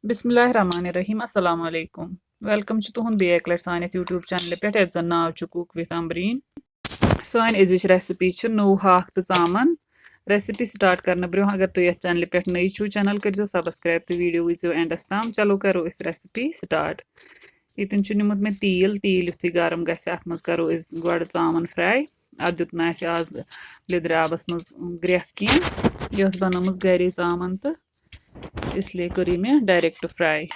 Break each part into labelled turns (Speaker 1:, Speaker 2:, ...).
Speaker 1: बिस्मिल्लाहिर्रहमानिर्रहीम अस्सलाम वालेकुम वेलकम तुहद बेक लट सान यूट्यूब चैनल पे ये जन नाव कुक विथ अम्बरीन सान अजिच रेसिपी नूव हाक तो चामन रेसिपी स्टार्ट करने ब्रो अगर तुम ये चैनल पे नई छो चैनल कर सब्सक्राइब तो वीडियो वो एंडस तम चलो करो इस रेसिपी स्टार्ट ये निमुत मे तील युथी गरम गत मज करो गो चामन फ्राई अत दुत ना आज लिद्र आबस मज ग्रेख कह यह बनमज गरी चामन तो इसलिए करी मे डायरेक्ट फ्राई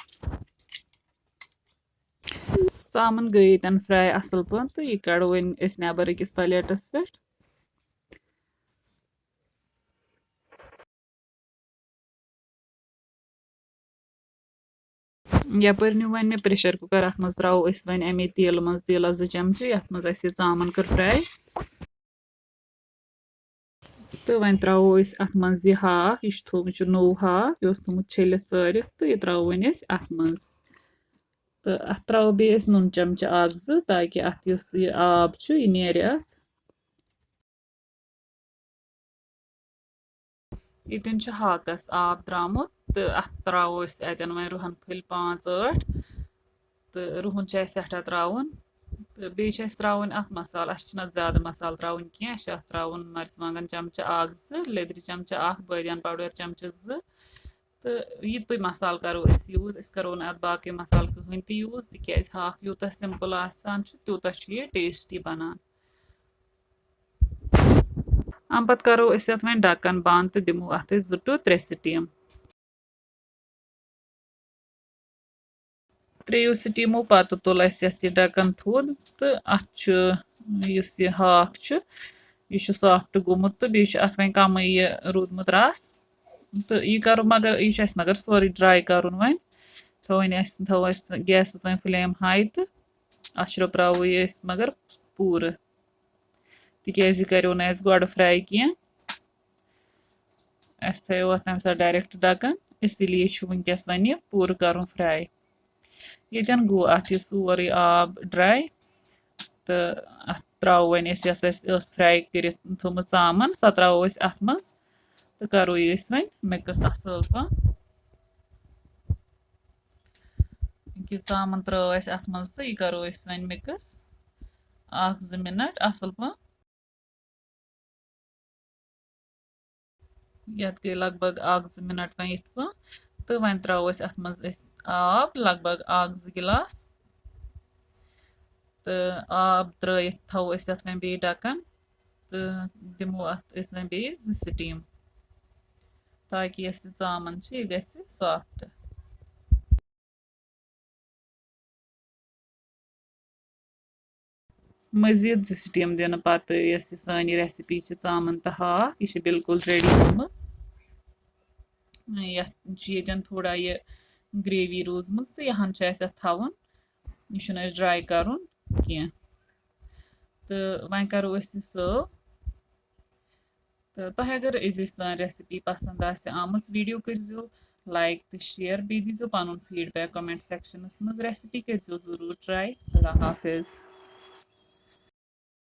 Speaker 1: चामन गई तन फ्राई असल पे तो यह कड़ो वन नबर अकिस प्लेटस पे यपर नु वन मे प्रेशर कुकर अत मज त्रो वन अमे तेल मज तेल 2 चमचे ये मज चामन कर फ्राई तो वन त्रो अत मज यह हाक यह थोमुत नोव हाक यह थोमुत छलित चारित तो यह त्रो वन अत मज तो अत त्रो बे नुन चमचे 1-2 ताकि अत यह आब यह नेर अत यतन हाकस आब त्रुमुत तो अत त्रो अतन वन रुहन फुल 5-8 तो रुहन सठा त्रुन तो बे त्रुन अत मसाल अ ज्यादा मसाल त्रुन कह त्रुन मर्चवांगन चमचे 1-2 लेदर चमचे 1 बदियान पाउडर चमचे 2 तो यह तुम मसाल करो यूज करो ना बाकी मसाल कहन त यूज तिक हाक यूत सिंपल आसान तूत यह टेस्टी बनान अम पत करो वन ढक्कन बंद तो दिमो अत 2 to 3 स्टीम 3 स्टीमो पत तुल ढक्कन थोद तो अत यह हाक यह सॉफ्ट गोमुत तो बे अत वन कम रूदमुत रस तो यह करो मगर सोरे ड्राई कर वन थो गैस वन फ्लेम हाई तो अत्राव मगर पूर तिक करो ना गो फ्राई कह थो तम सा डायरेक्ट ढक्कन इसीलिए वनकस वन यह पूर कर फ्राई यन गो अत सोरे आब ड्राई तो अत त्रो वन फ्राई कर थोमुत चामन सह त्रो अत मज तो करो वन मिक्स असल पा चामन त्रो अत मज तो यह करो वन मिक्स 1-2 मिनट असल पा यत गई लगभग 1-2 मिनट वन इत पा तो वन त्रो अत मज आब लगभग 1-2 गिलास तो आब त्रयित थो अत वन बे ढक्कन तो दिमो अत वन बे 2 स्टीम ताकि यह चामन यह ग सॉफ्ट मजीद 2 स्टीम दिन पत सान रेसिपी चामन तो हाक यह बिल्कुल रेडी गोमुत यन थोड़ा यह ग्रेवी रोजम तो यहां थवन यह ड्राई कर कह तो वन करो सर्व तो तुम अगर सान रेसिपी पसंद आम वीडियो कर लाइक तो शेयर बे दीजो पन फीडबैक कमेंट सेक्शनस मज रेसिपी कर जरूर ट्राई अल्लाह हाफिज।